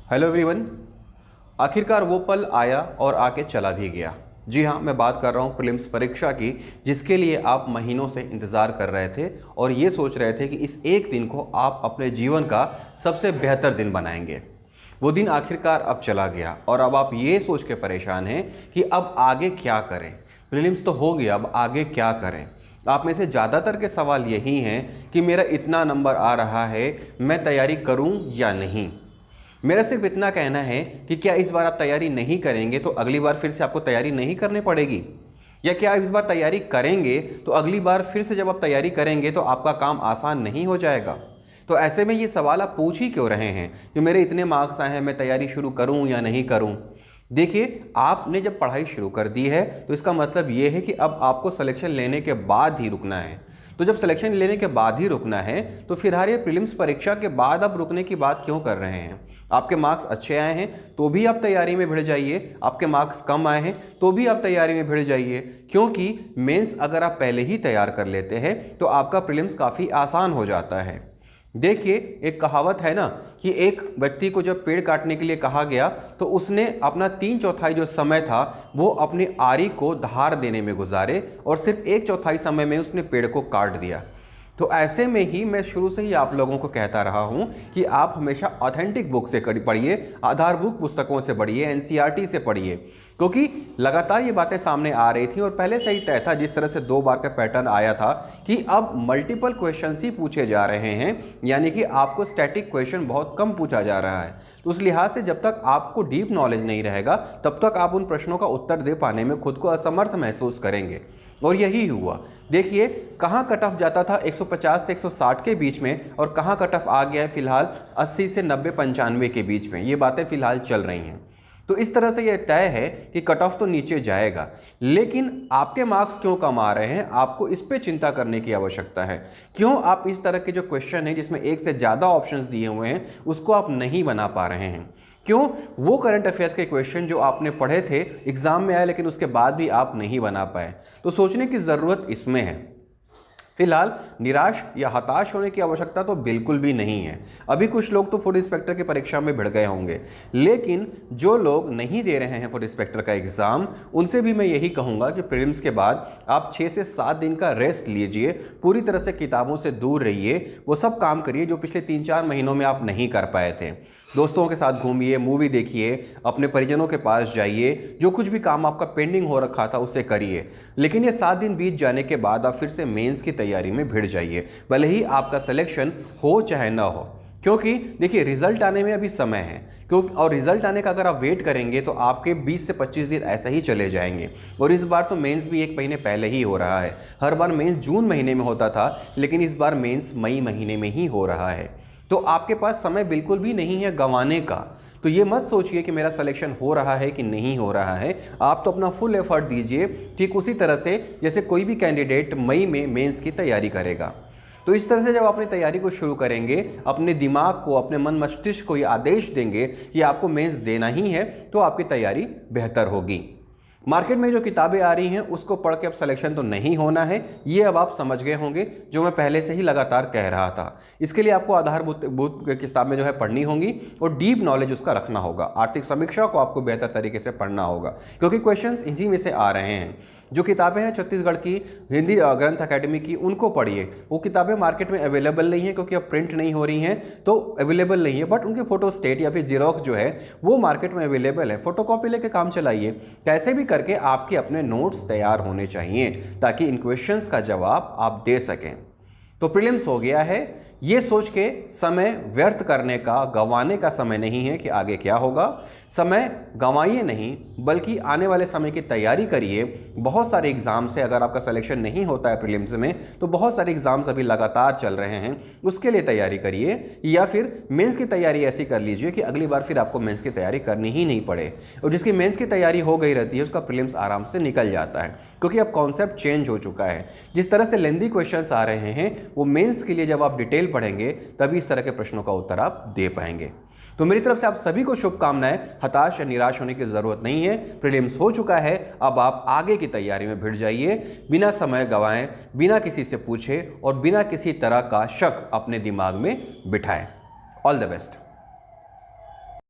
Hello everyone. आखिरकार वो पल आया और आके चला भी गया। जी हाँ, मैं बात कर रहा हूँ प्रीलिम्स परीक्षा की, जिसके लिए आप महीनों से इंतज़ार कर रहे थे और ये सोच रहे थे कि इस एक दिन को आप अपने जीवन का सबसे बेहतर दिन बनाएंगे। वो दिन आखिरकार अब चला गया और अब आप ये सोच के परेशान हैं कि अब आगे क्या करें। प्रीलिम्स तो हो गया, अब आगे क्या करें। आप में से ज़्यादातर के सवाल यही हैं कि मेरा इतना नंबर आ रहा है, मैं तैयारी करूं या नहीं। मेरा सिर्फ इतना कहना है कि क्या इस बार आप तैयारी नहीं करेंगे तो अगली बार फिर से आपको तैयारी नहीं करनी पड़ेगी, या क्या इस बार तैयारी करेंगे तो अगली बार फिर से जब आप तैयारी करेंगे तो आपका काम आसान नहीं हो जाएगा। तो ऐसे में ये सवाल आप पूछ ही क्यों रहे हैं कि मेरे इतने मार्क्स आए हैं, मैं तैयारी शुरू करूं या नहीं करूं। देखिए, आपने जब पढ़ाई शुरू कर दी है तो इसका मतलब ये है कि अब आपको सिलेक्शन लेने के बाद ही रुकना है। तो जब सिलेक्शन लेने के बाद ही रुकना है तो फिर ये प्रीलिम्स परीक्षा के बाद आप रुकने की बात क्यों कर रहे हैं। आपके मार्क्स अच्छे आए हैं तो भी आप तैयारी में भिड़ जाइए, आपके मार्क्स कम आए हैं तो भी आप तैयारी में भिड़ जाइए, क्योंकि मेंस अगर आप पहले ही तैयार कर लेते हैं तो आपका प्रीलिम्स काफ़ी आसान हो जाता है। देखिए, एक कहावत है ना कि एक व्यक्ति को जब पेड़ काटने के लिए कहा गया तो उसने अपना 3/4 जो समय था वो अपनी आरी को धार देने में गुजारे और सिर्फ 1/4 समय में उसने पेड़ को काट दिया। तो ऐसे में ही मैं शुरू से ही आप लोगों को कहता रहा हूं कि आप हमेशा ऑथेंटिक बुक से पढ़िए, आधारभूत पुस्तकों से पढ़िए, एनसीईआरटी से पढ़िए, क्योंकि लगातार ये बातें सामने आ रही थी और पहले से ही तय था, जिस तरह से 2 बार का पैटर्न आया था कि अब मल्टीपल क्वेश्चंस ही पूछे जा रहे हैं, यानी कि आपको स्टैटिक क्वेश्चन बहुत कम पूछा जा रहा है। तो उस लिहाज से जब तक आपको डीप नॉलेज नहीं रहेगा तब तक आप उन प्रश्नों का उत्तर दे पाने में खुद को असमर्थ महसूस करेंगे, और यही हुआ। देखिए, कहाँ कट ऑफ जाता था 150 से 160 के बीच में और कहाँ कट ऑफ आ गया है फिलहाल 80 से 90-95 के बीच में। ये बातें फिलहाल चल रही हैं। तो इस तरह से यह तय है कि कट ऑफ तो नीचे जाएगा, लेकिन आपके मार्क्स क्यों कम आ रहे हैं, आपको इस पे चिंता करने की आवश्यकता है। क्यों आप इस तरह के जो क्वेश्चन है जिसमें एक से ज़्यादा ऑप्शंस दिए हुए हैं उसको आप नहीं बना पा रहे हैं। क्यों वो करंट अफेयर्स के क्वेश्चन जो आपने पढ़े थे एग्जाम में आए लेकिन उसके बाद भी आप नहीं बना पाए। तो सोचने की ज़रूरत इसमें है। फिलहाल निराश या हताश होने की आवश्यकता तो बिल्कुल भी नहीं है। अभी कुछ लोग तो फूड इंस्पेक्टर की परीक्षा में भिड़ गए होंगे, लेकिन जो लोग नहीं दे रहे हैं फूड इंस्पेक्टर का एग्ज़ाम, उनसे भी मैं यही कहूँगा कि प्रीलिम्स के बाद आप 6 से 7 दिन का रेस्ट लीजिए, पूरी तरह से किताबों से दूर रहिए, वो सब काम करिए जो पिछले 3-4 महीनों में आप नहीं कर पाए थे। दोस्तों के साथ घूमिए, मूवी देखिए, अपने परिजनों के पास जाइए, जो कुछ भी काम आपका पेंडिंग हो रखा था उसे करिए। लेकिन ये 7 दिन बीत जाने के बाद आप फिर से मेंस की तैयारी में भिड़ जाइए, भले ही आपका सिलेक्शन हो चाहे ना हो। क्योंकि देखिए, रिजल्ट आने में अभी समय है, क्योंकि और रिजल्ट आने का अगर आप वेट करेंगे तो आपके 20 से 25 दिन ऐसे ही चले जाएंगे। और इस बार तो मेंस भी 1 महीने पहले ही हो रहा है। हर बार मेंस जून महीने में होता था, लेकिन इस बार मेंस मई महीने में ही हो रहा है। तो आपके पास समय बिल्कुल भी नहीं है गंवाने का। तो ये मत सोचिए कि मेरा सिलेक्शन हो रहा है कि नहीं हो रहा है। आप तो अपना फुल एफर्ट दीजिए, ठीक उसी तरह से जैसे कोई भी कैंडिडेट मई में मेंस की तैयारी करेगा। तो इस तरह से जब अपनी तैयारी को शुरू करेंगे, अपने दिमाग को, अपने मन मस्तिष्क को ये आदेश देंगे कि आपको मेंस देना ही है, तो आपकी तैयारी बेहतर होगी। मार्केट में जो किताबें आ रही हैं उसको पढ़ के अब सिलेक्शन तो नहीं होना है, ये अब आप समझ गए होंगे, जो मैं पहले से ही लगातार कह रहा था। इसके लिए आपको आधारभूत किताबें जो है पढ़नी होंगी और डीप नॉलेज उसका रखना होगा। आर्थिक समीक्षा को आपको बेहतर तरीके से पढ़ना होगा, क्योंकि क्वेश्चंस इन्हीं में से आ रहे हैं। जो किताबें हैं छत्तीसगढ़ की हिंदी ग्रंथ अकेडमी की, उनको पढ़िए। वो किताबें मार्केट में अवेलेबल नहीं है क्योंकि अब प्रिंट नहीं हो रही हैं, तो अवेलेबल नहीं है, बट उनके फोटो स्टेट या फिर जीरोक्स जो है वो मार्केट में अवेलेबल है। फोटोकॉपी लेके काम चलाइए। कैसे भी करके आपके अपने नोट्स तैयार होने चाहिए ताकि इन क्वेश्चंस का जवाब आप दे सकें। तो प्रीलिम्स हो गया है, ये सोच के समय व्यर्थ करने का, गंवाने का समय नहीं है कि आगे क्या होगा। समय गंवाइए नहीं, बल्कि आने वाले समय की तैयारी करिए। बहुत सारे एग्ज़ाम्स से अगर आपका सिलेक्शन नहीं होता है प्रीलिम्स में, तो बहुत सारे एग्ज़ाम्स अभी लगातार चल रहे हैं, उसके लिए तैयारी करिए। या फिर मेंस की तैयारी ऐसी कर लीजिए कि अगली बार फिर आपको मेंस की तैयारी करनी ही नहीं पड़े, और जिसकी मेंस की तैयारी हो गई रहती है उसका प्रीलिम्स आराम से निकल जाता है, क्योंकि अब कॉन्सेप्ट चेंज हो चुका है। जिस तरह से लेंदी क्वेश्चंस आ रहे हैं, वो मेंस के लिए जब आप डिटेल पढ़ेंगे तभी इस तरह के प्रश्नों का उत्तर आप दे पाएंगे। तो मेरी तरफ से आप सभी को शुभकामनाएं। हताश या निराश होने की जरूरत नहीं है। प्रीलिम्स हो चुका है, अब आप आगे की तैयारी में भिड़ जाइए, बिना समय गंवाएं, बिना किसी से पूछे और बिना किसी तरह का शक अपने दिमाग में बिठाएं। All the best.